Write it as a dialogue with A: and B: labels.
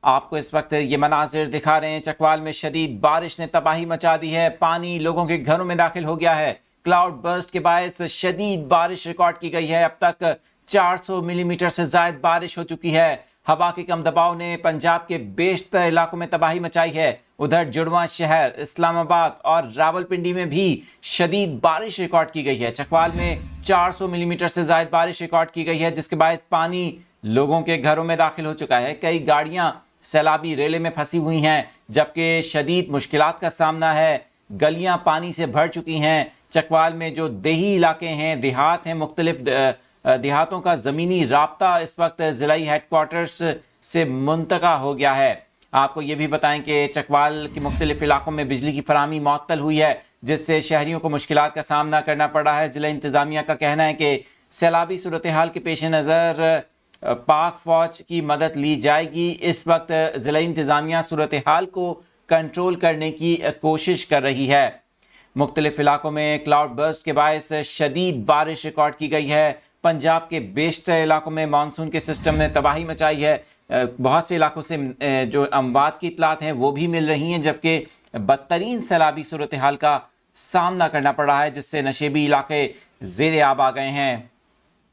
A: آپ کو اس وقت یہ مناظر دکھا رہے ہیں، چکوال میں شدید بارش نے تباہی مچا دی ہے، پانی لوگوں کے گھروں میں داخل ہو گیا ہے۔ کلاؤڈ برسٹ کے باعث شدید بارش ریکارڈ کی گئی ہے، اب تک 400 ملی میٹر سے زائد بارش ہو چکی ہے۔ ہوا کے کم دباؤ نے پنجاب کے بیشتر علاقوں میں تباہی مچائی ہے۔ ادھر جڑواں شہر، اسلام آباد اور راولپنڈی میں بھی شدید بارش ریکارڈ کی گئی ہے۔ چکوال میں 400 ملی میٹر سے زائد بارش ریکارڈ کی گئی ہے، جس کے باعث پانی لوگوں کے گھروں میں داخل ہو چکا ہے۔ کئی گاڑیاں سیلابی ریلے میں پھنسی ہوئی ہیں، جبکہ شدید مشکلات کا سامنا ہے۔ گلیاں پانی سے بھر چکی ہیں۔ چکوال میں جو دیہی علاقے ہیں، دیہات ہیں، مختلف دیہاتوں کا زمینی رابطہ اس وقت ضلعی ہیڈ کوارٹرز سے منقطع ہو گیا ہے۔ آپ کو یہ بھی بتائیں کہ چکوال کے مختلف علاقوں میں بجلی کی فراہمی معطل ہوئی ہے، جس سے شہریوں کو مشکلات کا سامنا کرنا پڑ رہا ہے۔ ضلع انتظامیہ کا کہنا ہے کہ سیلابی صورتحال کے پیش نظر پاک فوج کی مدد لی جائے گی۔ اس وقت ضلع انتظامیہ صورتحال کو کنٹرول کرنے کی کوشش کر رہی ہے۔ مختلف علاقوں میں کلاؤڈ برسٹ کے باعث شدید بارش ریکارڈ کی گئی ہے۔ پنجاب کے بیشتر علاقوں میں مانسون کے سسٹم نے تباہی مچائی ہے۔ بہت سے علاقوں سے جو اموات کی اطلاعات ہیں وہ بھی مل رہی ہیں، جبکہ بدترین سیلابی صورتحال کا سامنا کرنا پڑ رہا ہے، جس سے نشیبی علاقے زیر آب آ گئے ہیں۔